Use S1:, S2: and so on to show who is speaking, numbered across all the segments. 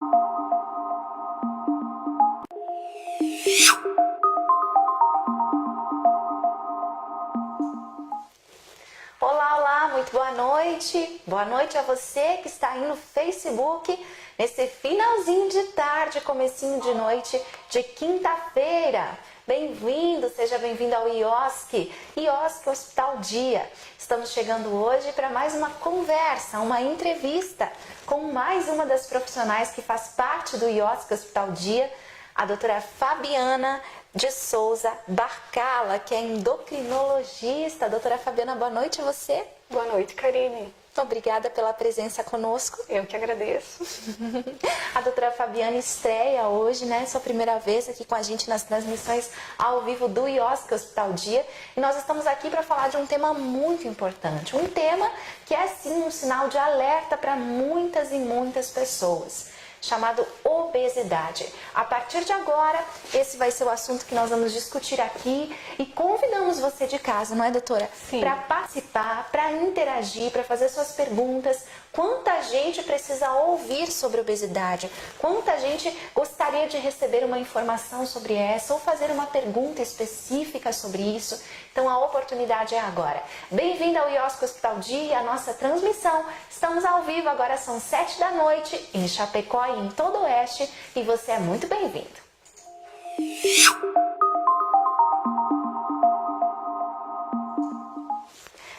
S1: Olá, olá, muito boa noite. Boa noite a você que está aí no Facebook, nesse finalzinho de tarde, comecinho de noite de quinta-feira. Bem-vindo, seja bem-vindo ao IOSC Hospital Dia. Estamos chegando hoje para mais uma conversa, uma entrevista com mais uma das profissionais que faz parte do IOSC Hospital Dia, a doutora Fabiana de Souza Barcala, que é endocrinologista. Doutora Fabiana, boa noite a você.
S2: Boa noite, Karine.
S1: Obrigada pela presença conosco.
S2: Eu que agradeço.
S1: A doutora Fabiana estreia hoje, né? Sua primeira vez aqui com a gente nas transmissões ao vivo do IOSC Hospital Dia. E nós estamos aqui para falar de um tema muito importante. Um tema que é, sim, um sinal de alerta para muitas e muitas pessoas, chamado obesidade. A partir de agora, esse vai ser o assunto que nós vamos discutir aqui e convidamos você de casa, não é, doutora?
S2: Sim.
S1: Para participar, para interagir, para fazer suas perguntas. Quanta gente precisa ouvir sobre obesidade? Quanta gente gostaria de receber uma informação sobre essa ou fazer uma pergunta específica sobre isso? Então a oportunidade é agora. Bem-vindo ao IOSC Hospital Dia, a nossa transmissão. Estamos ao vivo, agora são 7 da noite, em Chapecó e em todo o Oeste, e você é muito bem-vindo.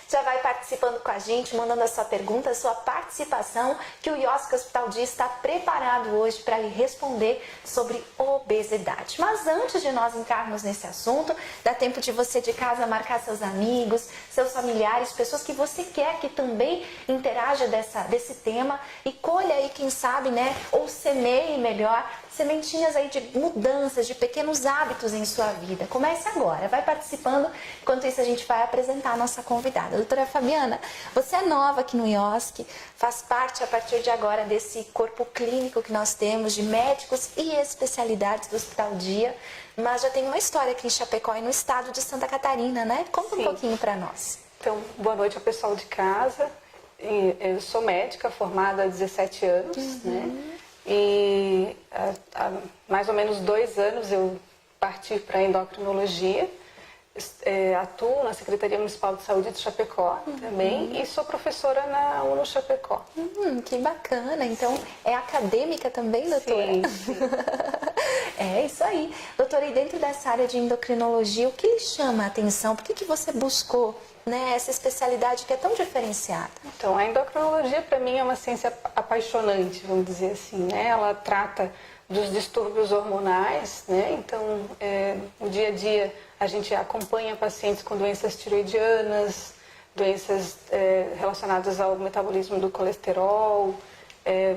S1: Já vai participando com a gente, mandando a sua pergunta, a sua participação, que o IOSC Hospital Dia está preparado hoje para lhe responder sobre obesidade. Mas antes de nós entrarmos nesse assunto, dá tempo de você de casa marcar seus amigos, seus familiares, pessoas que você quer que também interaja desse tema e colha aí, quem sabe, né, ou semeie melhor, sementinhas aí de mudanças, de pequenos hábitos em sua vida. Comece agora, vai participando, enquanto isso a gente vai apresentar a nossa convidada. Doutora Fabiana, você é nova aqui no IOSC, faz parte a partir de agora desse corpo clínico que nós temos de médicos e especialidades do Hospital Dia, mas já tem uma história aqui em Chapecó e no estado de Santa Catarina, né? Conta um pouquinho para nós.
S2: Então, boa noite ao pessoal de casa. Eu sou médica formada há 17 anos, né? E há mais ou menos 2 anos eu parti para a endocrinologia. Atuo na Secretaria Municipal de Saúde de Chapecó também e sou professora na UNO Chapecó.
S1: Que bacana! Então, é acadêmica também, doutora?
S2: Sim.
S1: É isso aí. Doutora, e dentro dessa área de endocrinologia, o que lhe chama a atenção? Por que você buscou, né, essa especialidade que é tão diferenciada?
S2: Então, a endocrinologia para mim é uma ciência apaixonante, vamos dizer assim, né? Ela trata dos distúrbios hormonais, né? Então, no dia a dia a gente acompanha pacientes com doenças tiroidianas, doenças relacionadas ao metabolismo do colesterol,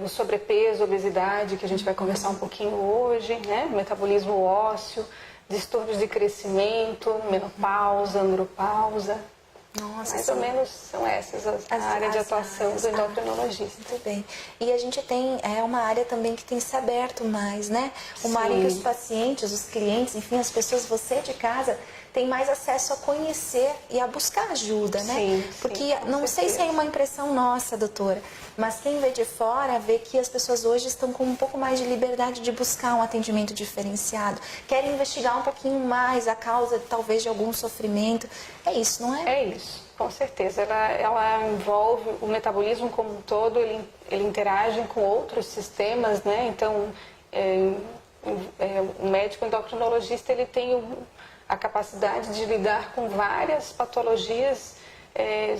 S2: o sobrepeso, obesidade, que a gente vai conversar um pouquinho hoje, né? Metabolismo ósseo, distúrbios de crescimento, menopausa, andropausa.
S1: Nossa,
S2: mais ou menos são essas a área de atuação do endocrinologista.
S1: Muito bem. E a gente tem uma área também que tem se aberto mais, né? Uma área em que os pacientes, os clientes, enfim, as pessoas, você de casa, tem mais acesso a conhecer e a buscar ajuda, né?
S2: Sim,
S1: porque não sei se é uma impressão nossa, doutora, mas quem vê de fora vê que as pessoas hoje estão com um pouco mais de liberdade de buscar um atendimento diferenciado, querem investigar um pouquinho mais a causa, talvez, de algum sofrimento. É isso, não é?
S2: É isso, com certeza. Ela envolve o metabolismo como um todo, ele interage com outros sistemas, né? Então, o médico endocrinologista, ele tem a capacidade de lidar com várias patologias,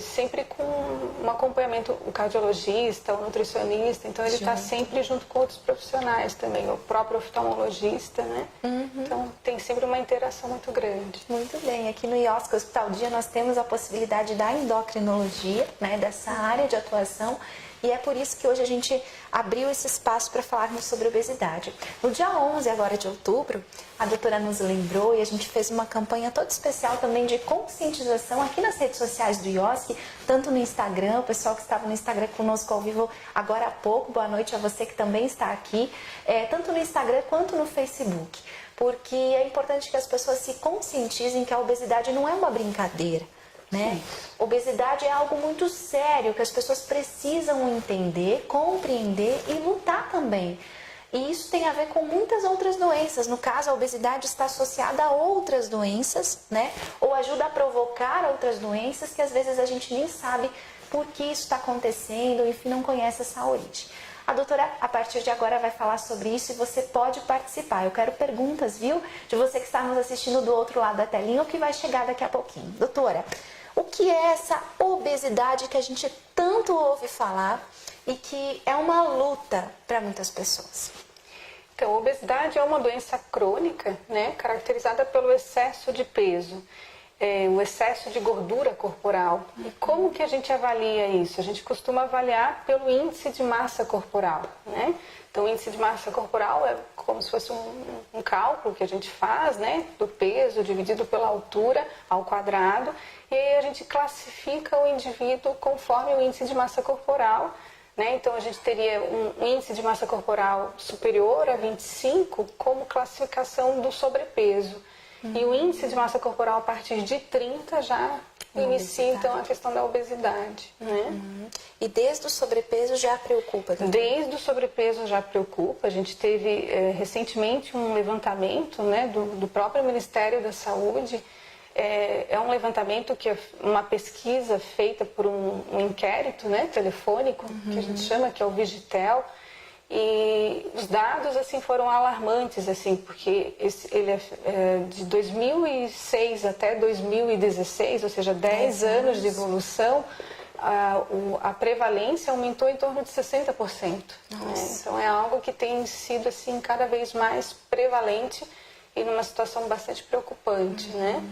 S2: sempre com um acompanhamento, o cardiologista, o nutricionista, então ele está sempre junto com outros profissionais também, o próprio oftalmologista, né? Então tem sempre uma interação muito grande.
S1: Muito bem, aqui no IOSC Hospital Dia nós temos a possibilidade da endocrinologia, né, dessa área de atuação, e é por isso que hoje a gente abriu esse espaço para falarmos sobre obesidade. No dia 11 agora de outubro, a doutora nos lembrou e a gente fez uma campanha toda especial também de conscientização aqui nas redes sociais do IOSC, tanto no Instagram, o pessoal que estava no Instagram conosco ao vivo agora há pouco, boa noite a você que também está aqui, tanto no Instagram quanto no Facebook, porque é importante que as pessoas se conscientizem que a obesidade não é uma brincadeira, né? Obesidade é algo muito sério que as pessoas precisam entender, compreender e lutar também. E isso tem a ver com muitas outras doenças. No caso, a obesidade está associada a outras doenças, né? Ou ajuda a provocar outras doenças que às vezes a gente nem sabe por que isso está acontecendo, enfim, não conhece essa origem. A doutora, a partir de agora, vai falar sobre isso e você pode participar. Eu quero perguntas, viu? De você que está nos assistindo do outro lado da telinha ou que vai chegar daqui a pouquinho. Doutora, o que é essa obesidade que a gente tanto ouve falar e que é uma luta para muitas pessoas?
S2: Então, a obesidade é uma doença crônica, né, caracterizada pelo excesso de peso, o excesso de gordura corporal. E como que a gente avalia isso? A gente costuma avaliar pelo índice de massa corporal, né? Então, o índice de massa corporal é como se fosse um cálculo que a gente faz, né, do peso dividido pela altura ao quadrado, e aí a gente classifica o indivíduo conforme o índice de massa corporal, né? Então, a gente teria um índice de massa corporal superior a 25 como classificação do sobrepeso. E o índice de massa corporal a partir de 30 já inicia, então, a questão da obesidade, né?
S1: E desde o sobrepeso já preocupa?
S2: Desde o sobrepeso já preocupa. A gente teve recentemente um levantamento, né, do próprio Ministério da Saúde. É um levantamento que é uma pesquisa feita por um inquérito, né, telefônico, que a gente chama, que é o Vigitel. E os dados assim foram alarmantes, assim, porque ele é de 2006 até 2016, ou seja, 10 anos de evolução, a prevalência aumentou em torno de 60%. Né? Então é algo que tem sido assim cada vez mais prevalente e numa situação bastante preocupante, né?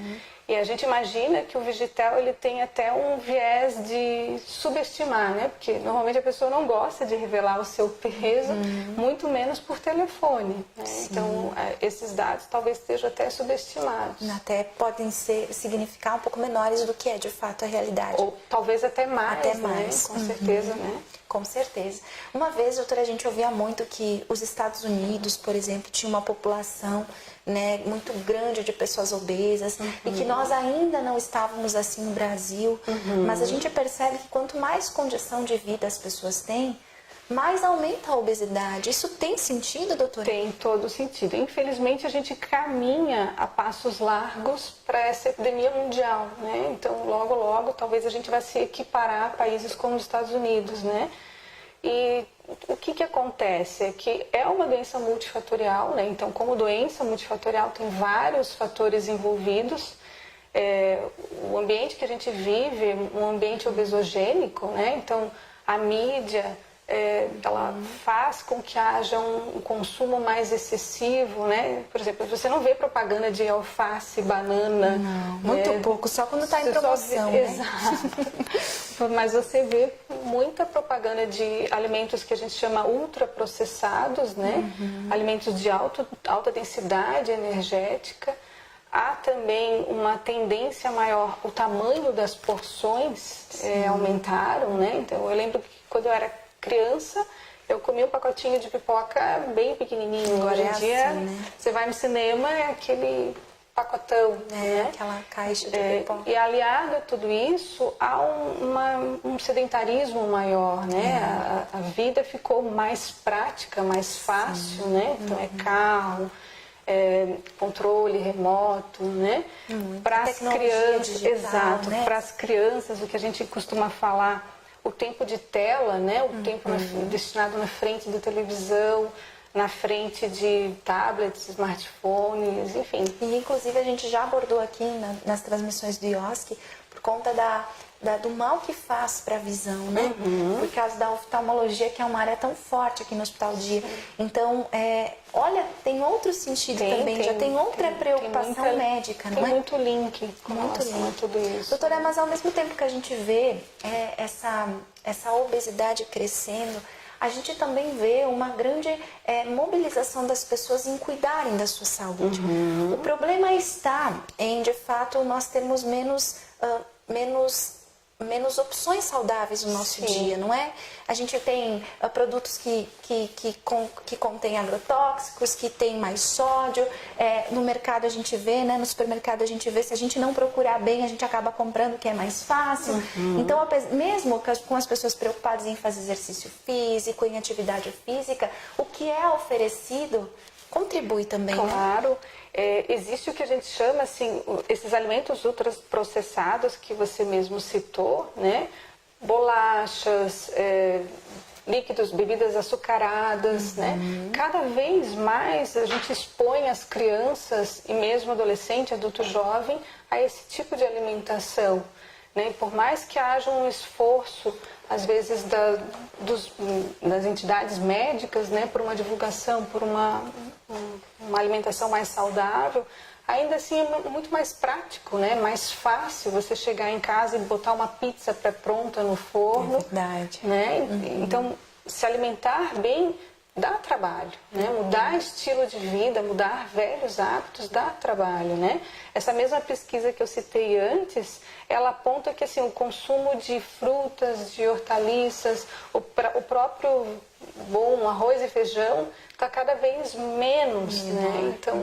S2: E a gente imagina que o Vigitel ele tem até um viés de subestimar, né? Porque normalmente a pessoa não gosta de revelar o seu peso, muito menos por telefone, né? Então, esses dados talvez estejam até subestimados.
S1: Até podem significar um pouco menores do que é de fato a realidade.
S2: Ou talvez até mais,
S1: até mais.
S2: Né? Com certeza, né?
S1: Com certeza. Uma vez, doutora, a gente ouvia muito que os Estados Unidos, por exemplo, tinha uma população, né, muito grande de pessoas obesas e que nós ainda não estávamos assim no Brasil, mas a gente percebe que quanto mais condição de vida as pessoas têm, mais aumenta a obesidade. Isso tem sentido, doutora?
S2: Tem todo sentido. Infelizmente, a gente caminha a passos largos para essa epidemia mundial, né? Então, logo, logo, talvez a gente vá se equiparar a países como os Estados Unidos, né? E o que acontece é que é uma doença multifatorial, né? Então, como doença multifatorial, tem vários fatores envolvidos. O ambiente que a gente vive é um ambiente obesogênico, né? Então, a mídia ela faz com que haja um consumo mais excessivo, né? Por exemplo, você não vê propaganda de alface, banana.
S1: Não, muito pouco, só quando está em promoção, né?
S2: Exato. Mas você vê muita propaganda de alimentos que a gente chama ultraprocessados, né? Alimentos de alta densidade energética. Há também uma tendência maior, o tamanho das porções aumentaram, né? Então, eu lembro que quando eu era criança, eu comia um pacotinho de pipoca bem pequenininho.
S1: Agora
S2: hoje em dia,
S1: assim, né?
S2: você vai no cinema, é aquele pacotão, né?
S1: Aquela caixa de pipoca.
S2: E aliado a tudo isso, há um sedentarismo maior, né? A vida ficou mais prática, mais fácil, né? Então, carro, controle remoto, né? Para as crianças,
S1: digital,
S2: exato,
S1: né?
S2: para as crianças, o que a gente costuma falar, o tempo de tela, né? O tempo destinado na frente da televisão, na frente de tablets, smartphones, enfim.
S1: E inclusive a gente já abordou aqui nas transmissões do IOSC por conta do mal que faz para a visão, né? Por causa da oftalmologia, que é uma área tão forte aqui no Hospital Dia. Então, olha, tem outro sentido também, já tem outra preocupação médica, não é?
S2: Tem muito link com tudo isso.
S1: Doutora, mas ao mesmo tempo que a gente vê essa obesidade crescendo, a gente também vê uma grande mobilização das pessoas em cuidarem da sua saúde. O problema está em, de fato, nós termos menos menos opções saudáveis no nosso
S2: Sim.
S1: dia, não é? A gente tem produtos que contêm agrotóxicos, que tem mais sódio. No mercado a gente vê, né? No supermercado a gente vê, se a gente não procurar bem, a gente acaba comprando o que é mais fácil. Então, mesmo com as pessoas preocupadas em fazer exercício físico, em atividade física, o que é oferecido contribui também, né?
S2: Claro. Existe o que a gente chama, assim, esses alimentos ultraprocessados que você mesmo citou, né? Bolachas, líquidos, bebidas açucaradas, né? Cada vez mais a gente expõe as crianças e mesmo adolescente, adulto jovem, a esse tipo de alimentação, né? E por mais que haja um esforço, às vezes, das entidades médicas, né? Por uma divulgação, por uma alimentação mais saudável, ainda assim é muito mais prático, né? Mais fácil você chegar em casa e botar uma pizza pré-pronta no forno.
S1: É verdade.
S2: Né? Então, se alimentar bem dá trabalho, né? Mudar estilo de vida, mudar velhos hábitos dá trabalho, né? Essa mesma pesquisa que eu citei antes, ela aponta que assim, o consumo de frutas, de hortaliças, o próprio bom arroz e feijão está cada vez menos, né? Então,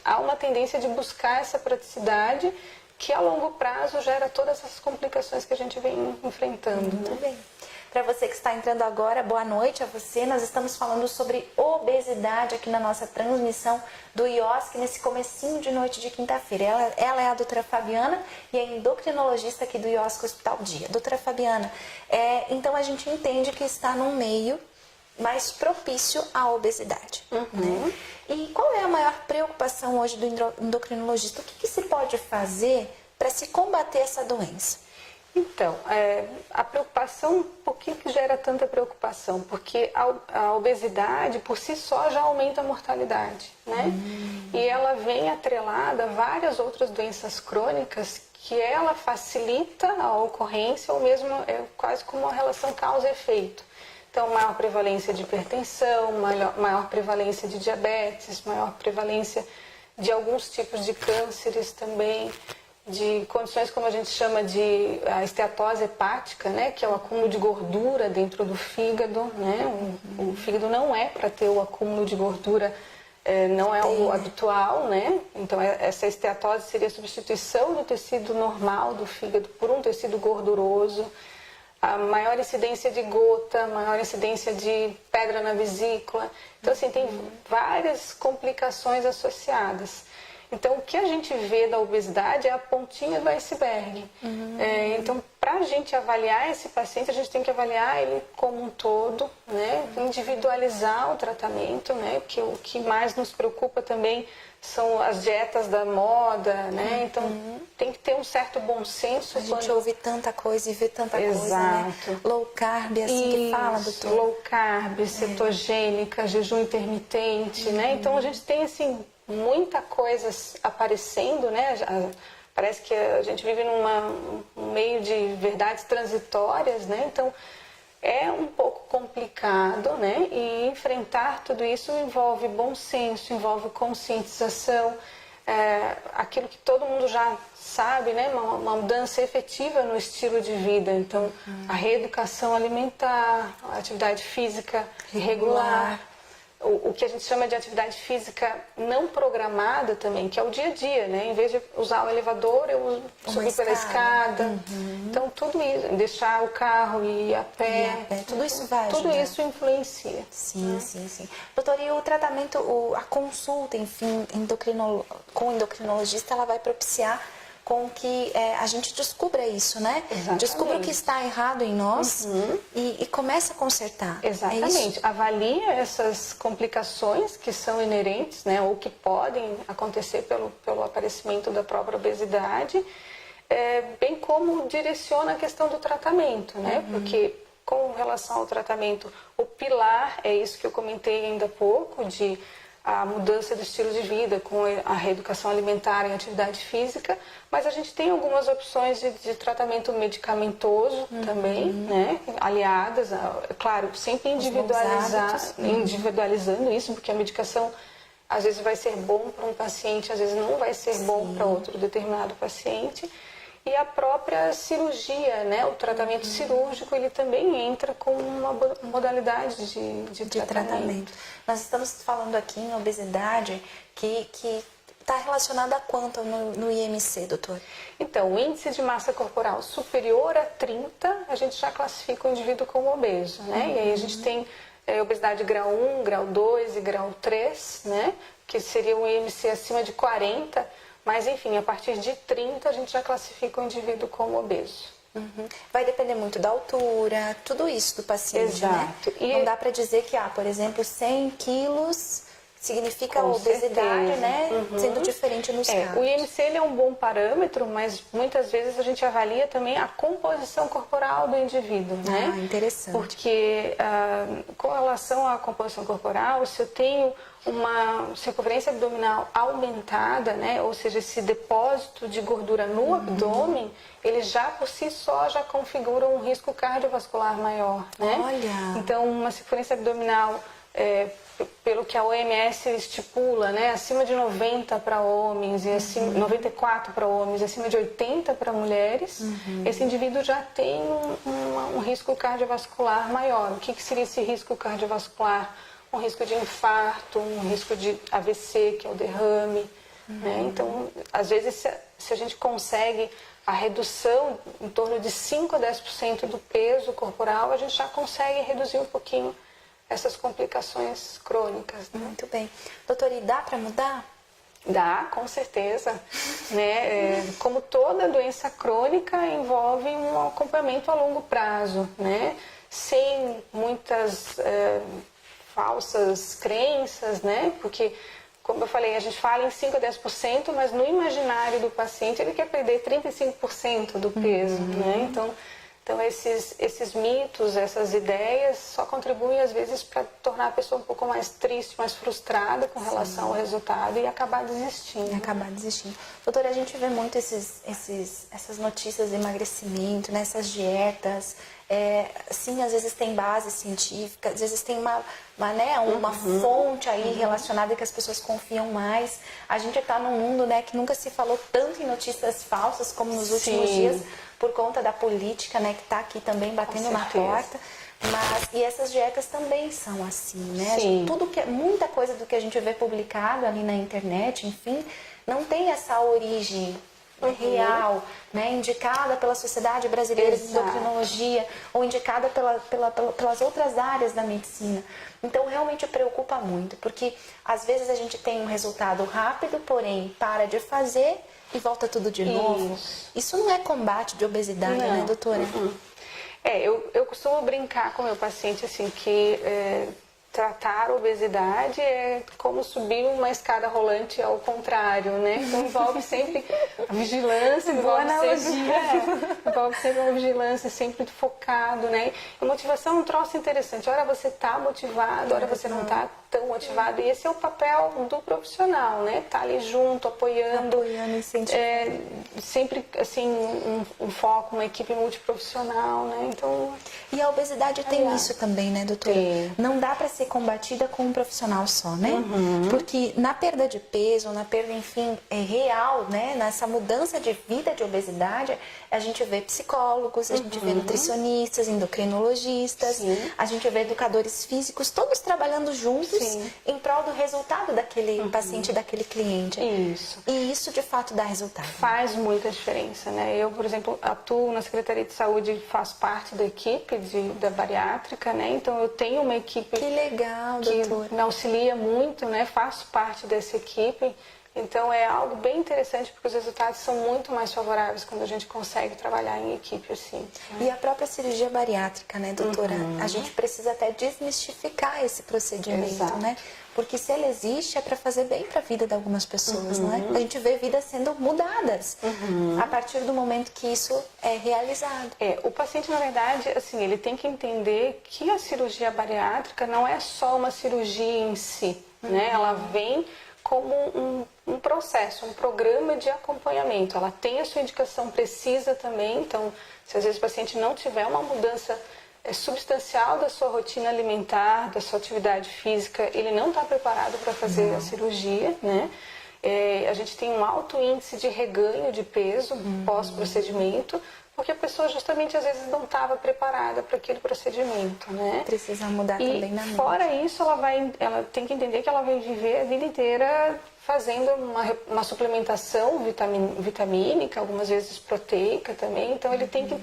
S2: há uma tendência de buscar essa praticidade que a longo prazo gera todas essas complicações que a gente vem enfrentando.
S1: Muito bem. Para você que está entrando agora, boa noite a você. Nós estamos falando sobre obesidade aqui na nossa transmissão do IOSC nesse comecinho de noite de quinta-feira. Ela é a doutora Fabiana e é endocrinologista aqui do IOSC Hospital Dia. Doutora Fabiana, então a gente entende que está num meio mais propício à obesidade. Né? E qual é a maior preocupação hoje do endocrinologista? O que se pode fazer para se combater essa doença?
S2: Então, a preocupação, por que gera tanta preocupação? Porque a obesidade, por si só, já aumenta a mortalidade, né? E ela vem atrelada a várias outras doenças crônicas que ela facilita a ocorrência, ou mesmo quase como uma relação causa e efeito. Então, maior prevalência de hipertensão, maior prevalência de diabetes, maior prevalência de alguns tipos de cânceres também, de condições como a gente chama de a esteatose hepática, né, que é o acúmulo de gordura dentro do fígado, né? O fígado não é para ter o acúmulo de gordura, não é o habitual, né? Então essa esteatose seria a substituição do tecido normal do fígado por um tecido gorduroso, a maior incidência de gota, maior incidência de pedra na vesícula. Então assim, tem várias complicações associadas. Então, o que a gente vê da obesidade é a pontinha do iceberg. Então, para a gente avaliar esse paciente, a gente tem que avaliar ele como um todo, né? Individualizar o tratamento, né? Porque o que mais nos preocupa também são as dietas da moda, né? Então, tem que ter um certo bom senso.
S1: A gente ouve tanta coisa e vê tanta coisa, né? Low carb, assim que fala, doutor.
S2: Low carb, cetogênica, jejum intermitente, né? Então, a gente tem, assim, muita coisa aparecendo, né? Parece que a gente vive num meio de verdades transitórias, né? Então, é um pouco complicado, né? E enfrentar tudo isso envolve bom senso, envolve conscientização, aquilo que todo mundo já sabe, né? Uma mudança efetiva no estilo de vida. Então, a reeducação alimentar, a atividade física regular, o que a gente chama de atividade física não programada também, que é o dia a dia, né? Em vez de usar o elevador, eu subir pela escada. Então, tudo isso, deixar o carro e ir a pé.
S1: Tudo isso vai ajudar.
S2: Tudo isso influencia.
S1: Sim, sim, sim. Doutor, e o tratamento, a consulta, enfim, com o endocrinologista, ela vai propiciar com que a gente descubra isso, né?
S2: Exatamente.
S1: Descubra o que está errado em nós e comece a consertar.
S2: Exatamente. Avalia essas complicações que são inerentes, né? Ou que podem acontecer pelo aparecimento da própria obesidade, bem como direciona a questão do tratamento, né? Porque com relação ao tratamento, o pilar é isso que eu comentei ainda há pouco, de a mudança do estilo de vida com a reeducação alimentar e atividade física, mas a gente tem algumas opções de tratamento medicamentoso também, né? Aliadas, claro, sempre individualizando isso, porque a medicação às vezes vai ser bom para um paciente, às vezes não vai ser bom para outro determinado paciente. E a própria cirurgia, né? O tratamento cirúrgico, ele também entra como uma modalidade de tratamento.
S1: Nós estamos falando aqui em obesidade que está relacionada a quanto no IMC, doutor?
S2: Então, o índice de massa corporal superior a 30, a gente já classifica o indivíduo como obeso, né? E aí a gente tem obesidade grau 1, grau 2 e grau 3, né? Que seria um IMC acima de 40, mas enfim, a partir de 30 a gente já classifica o indivíduo como obeso.
S1: Vai depender muito da altura, tudo isso do paciente,
S2: Exato.
S1: né? Não dá para dizer que, por exemplo, 100 quilos significa
S2: Com
S1: obesidade,
S2: certeza.
S1: né? Sendo diferente nos casos.
S2: O IMC ele é um bom parâmetro, mas muitas vezes a gente avalia também a composição corporal do indivíduo, né?
S1: Ah, interessante.
S2: Porque com relação à composição corporal, se eu tenho uma circunferência abdominal aumentada, né? Ou seja, esse depósito de gordura no abdômen, ele já por si só já configura um risco cardiovascular maior, né?
S1: Olha!
S2: Então, uma circunferência abdominal pelo que a OMS estipula, né, acima de 90 para homens, e acima, 94 para homens, e acima de 80 para mulheres, esse indivíduo já tem um risco cardiovascular maior. O que seria esse risco cardiovascular? Um risco de infarto, um risco de AVC, que é o derrame. Né? Então, às vezes, se a gente consegue a redução em torno de 5 a 10% do peso corporal, a gente já consegue reduzir um pouquinho essas complicações crônicas. Né?
S1: Muito bem. Doutora, e dá para mudar?
S2: Dá, com certeza. Né? Como toda doença crônica, envolve um acompanhamento a longo prazo, né? Sem muitas falsas crenças, né? Porque, como eu falei, a gente fala em 5 a 10%, mas no imaginário do paciente ele quer perder 35% do peso, né? Então esses mitos, essas ideias só contribuem às vezes para tornar a pessoa um pouco mais triste, mais frustrada com relação ao resultado e acabar desistindo.
S1: Doutora, a gente vê muito essas notícias de emagrecimento, né, essas dietas. Sim, às vezes tem base científica, às vezes tem uma fonte aí relacionada que as pessoas confiam mais. A gente está num mundo, né, que nunca se falou tanto em notícias falsas como nos últimos dias, por conta da política, né, que está aqui também batendo na porta. E essas dietas também são assim, né? Muita coisa do que a gente vê publicado ali na internet, enfim, não tem essa origem real, né, indicada pela Sociedade Brasileira de Endocrinologia ou indicada pelas outras áreas da medicina. Então, realmente preocupa muito, porque às vezes a gente tem um resultado rápido, porém para de fazer e volta tudo de novo. Isso não é combate de obesidade, né, doutora?
S2: Eu costumo brincar com o meu paciente assim que tratar a obesidade é como subir uma escada rolante ao contrário, né? Então envolve sempre a vigilância, envolve sempre uma vigilância, sempre focado, né? E motivação é um troço interessante. Ora você está motivado, ora você não está tão motivado. E esse é o papel do profissional, né? Tá ali junto, apoiando
S1: incentivando.
S2: Sempre assim um foco, uma equipe multiprofissional, né? Então,
S1: e a obesidade tem isso também, né, doutora? Não dá para ser combatida com um profissional só, né? Porque na perda de peso, na perda, enfim, real, né? Nessa mudança de vida de obesidade, a gente vê psicólogos, a gente vê nutricionistas, endocrinologistas, a gente vê educadores físicos, todos trabalhando juntos em prol do resultado daquele paciente, daquele cliente. E isso, de fato, dá resultado.
S2: Faz muita diferença, né? Eu, por exemplo, atuo na Secretaria de Saúde, faço parte da equipe da bariátrica, né? Então, eu tenho uma equipe
S1: que legal, doutora,
S2: que me auxilia muito, né? Faço parte dessa equipe. Então, é algo bem interessante, porque os resultados são muito mais favoráveis quando a gente consegue trabalhar em equipe assim.
S1: E a própria cirurgia bariátrica, né, doutora? A gente precisa até desmistificar esse procedimento, né? Porque se ele existe, é para fazer bem para a vida de algumas pessoas, não é? A gente vê vidas sendo mudadas a partir do momento que isso é realizado.
S2: O paciente, na verdade, assim, ele tem que entender que a cirurgia bariátrica não é só uma cirurgia em si, né? Ela vem como um processo, um programa de acompanhamento. Ela tem a sua indicação precisa também, então, se às vezes o paciente não tiver uma mudança substancial da sua rotina alimentar, da sua atividade física, ele não está preparado para fazer a cirurgia, né? A gente tem um alto índice de reganho de peso pós-procedimento, porque a pessoa justamente às vezes não estava preparada para aquele procedimento, né?
S1: Precisa mudar também na mente.
S2: Fora isso, ela tem que entender que ela vai viver a vida inteira fazendo uma suplementação vitamínica, algumas vezes proteica também. Então ele tem que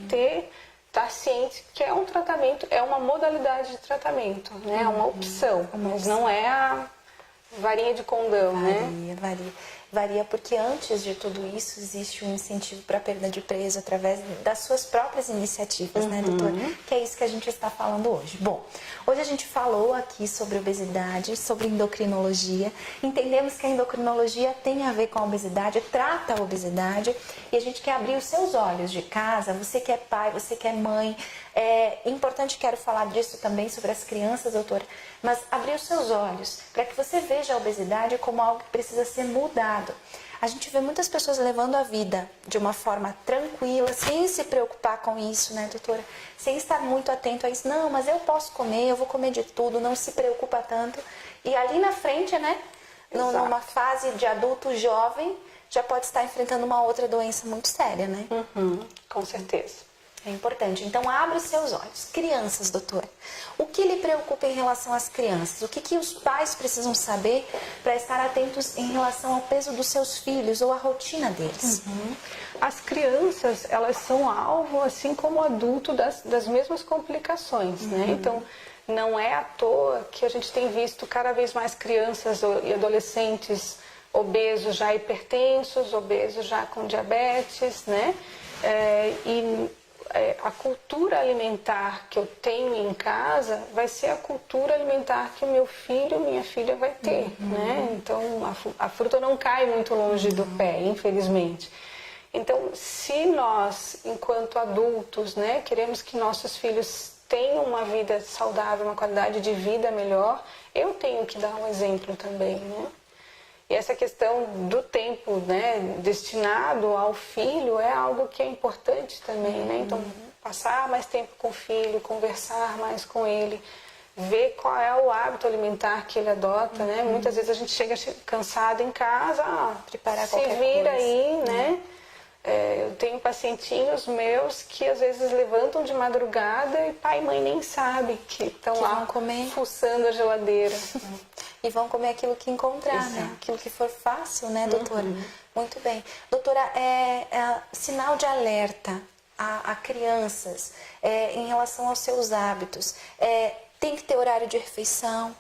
S2: estar ciente que é um tratamento, é uma modalidade de tratamento, né? É uma opção, mas não é a varinha de condão, né?
S1: Varia porque antes de tudo isso existe um incentivo para a perda de peso através das suas próprias iniciativas, né, doutora? Que é isso que a gente está falando hoje. Bom, hoje a gente falou aqui sobre obesidade, sobre endocrinologia. Entendemos que a endocrinologia tem a ver com a obesidade, trata a obesidade, e a gente quer abrir os seus olhos de casa, você que é pai, você que é mãe. É importante, quero falar disso também sobre as crianças, doutora, mas abrir os seus olhos para que você veja a obesidade como algo que precisa ser mudado. A gente vê muitas pessoas levando a vida de uma forma tranquila, sem se preocupar com isso, né, doutora? Sem estar muito atento a isso. Não, mas eu posso comer, eu vou comer de tudo, não se preocupa tanto. E ali na frente, né, numa fase de adulto jovem, já pode estar enfrentando uma outra doença muito séria, né?
S2: Com certeza.
S1: É importante. Então, abra os seus olhos. Crianças, doutora. O que lhe preocupa em relação às crianças? O que os pais precisam saber para estar atentos em relação ao peso dos seus filhos ou à rotina deles?
S2: As crianças, elas são alvo, assim como o adulto, das mesmas complicações, né? Então, não é à toa que a gente tem visto cada vez mais crianças e adolescentes obesos já hipertensos, obesos já com diabetes, né? A cultura alimentar que eu tenho em casa vai ser a cultura alimentar que o meu filho, minha filha vai ter, né? Então, a fruta não cai muito longe do pé, infelizmente. Então, se nós, enquanto adultos, né, queremos que nossos filhos tenham uma vida saudável, uma qualidade de vida melhor, eu tenho que dar um exemplo também, né? E essa questão do tempo, né, destinado ao filho é algo que é importante também, né? Então, passar mais tempo com o filho, conversar mais com ele, ver qual é o hábito alimentar que ele adota, né? Muitas vezes a gente chega cansado em casa,
S1: preparar
S2: se
S1: qualquer
S2: vira
S1: coisa,
S2: aí, né? Eu tenho pacientinhos meus que às vezes levantam de madrugada e pai e mãe nem sabem que estão lá fuçando a geladeira.
S1: E vão comer aquilo que encontrar, né? Aquilo que for fácil, né, doutora? Muito bem. Doutora, sinal de alerta a crianças em relação aos seus hábitos. Tem que ter horário de refeição?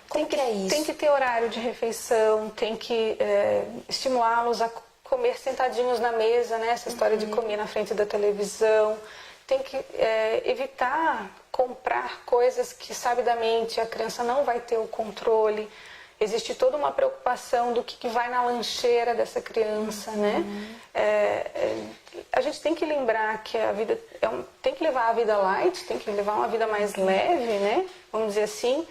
S1: Como que é isso?
S2: Tem que ter horário de refeição, tem que estimulá-los a comer sentadinhos na mesa, né? Essa história de comer na frente da televisão. Tem que evitar comprar coisas que sabidamente a criança não vai ter o controle. Existe toda uma preocupação do que vai na lancheira dessa criança, né? A gente tem que lembrar que a vida tem que levar a vida light, tem que levar uma vida mais leve, né? Vamos dizer assim.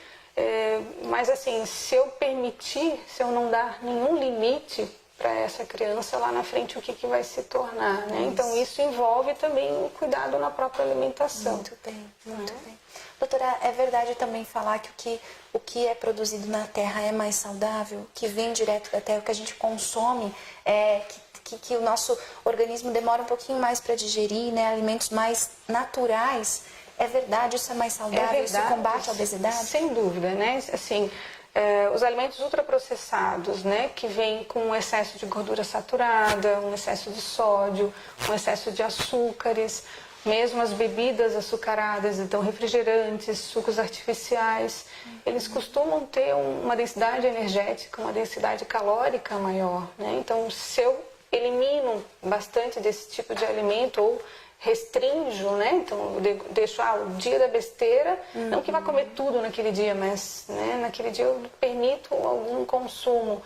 S2: Mas assim, se eu permitir, se eu não dar nenhum limite para essa criança lá na frente, o que vai se tornar, né? Então isso envolve também o cuidado na própria alimentação.
S1: Muito bem, muito bem. Doutora, é verdade também falar que o que é produzido na terra é mais saudável, que vem direto da terra, o que a gente consome, que o nosso organismo demora um pouquinho mais para digerir, né? Alimentos mais naturais. É verdade, isso é mais saudável, isso combate a obesidade?
S2: Sem dúvida, né? Assim, os alimentos ultraprocessados, né, que vêm com um excesso de gordura saturada, um excesso de sódio, um excesso de açúcares, mesmo as bebidas açucaradas, então refrigerantes, sucos artificiais, eles costumam ter uma densidade energética, uma densidade calórica maior, né? Então, se eu elimino bastante desse tipo de alimento ou restrinjo, né? Então, eu deixo o dia da besteira, não que vá comer tudo naquele dia, mas né, naquele dia eu permito algum consumo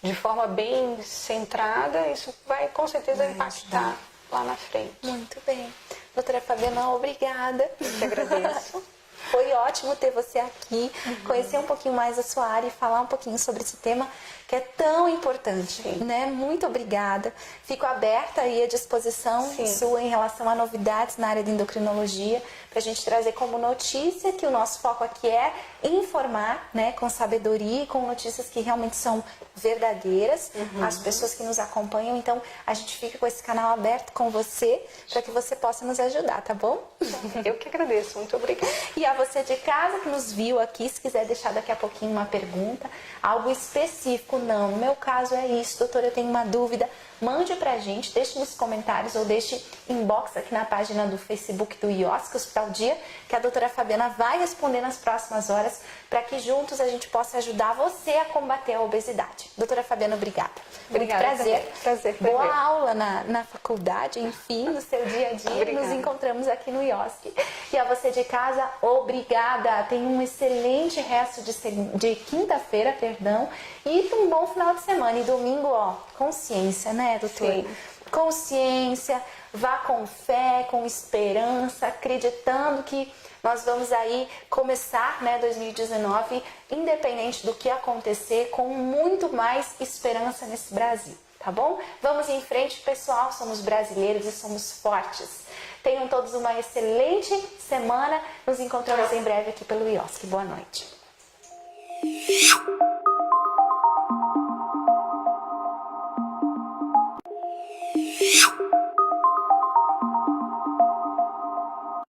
S2: de forma bem centrada, isso vai com certeza impactar lá na frente.
S1: Muito bem. Doutora Fabiana, obrigada.
S2: Eu te agradeço.
S1: Foi ótimo ter você aqui, conhecer um pouquinho mais a sua área e falar um pouquinho sobre esse tema que é tão importante, né? Muito obrigada. Fico aberta aí à disposição sua em relação a novidades na área de endocrinologia, para a gente trazer como notícia, que o nosso foco aqui é informar, né, com sabedoria e com notícias que realmente são verdadeiras, as pessoas que nos acompanham. Então, a gente fica com esse canal aberto com você, para que você possa nos ajudar, tá bom?
S2: Eu que agradeço, muito obrigada.
S1: E a você de casa que nos viu aqui, se quiser deixar daqui a pouquinho uma pergunta, algo específico, não, no meu caso é isso, doutora, eu tenho uma dúvida, mande pra gente, deixe nos comentários ou deixe inbox aqui na página do Facebook do IOSC Hospital Dia, que a doutora Fabiana vai responder nas próximas horas, para que juntos a gente possa ajudar você a combater a obesidade. Doutora Fabiana, obrigada.
S2: Obrigada.
S1: Muito prazer.
S2: Também. Prazer.
S1: Boa aula na faculdade, enfim, no seu dia a dia.
S2: Obrigada.
S1: Nos encontramos aqui no IOSC. E a você de casa, obrigada. Tenha um excelente resto de quinta-feira, e um bom final de semana. E domingo, ó, consciência, né, doutora?
S2: Sim.
S1: Consciência, vá com fé, com esperança, acreditando que nós vamos aí começar, né, 2019, independente do que acontecer, com muito mais esperança nesse Brasil, tá bom? Vamos em frente, pessoal, somos brasileiros e somos fortes. Tenham todos uma excelente semana, nos encontramos em breve aqui pelo IOSC. Boa noite.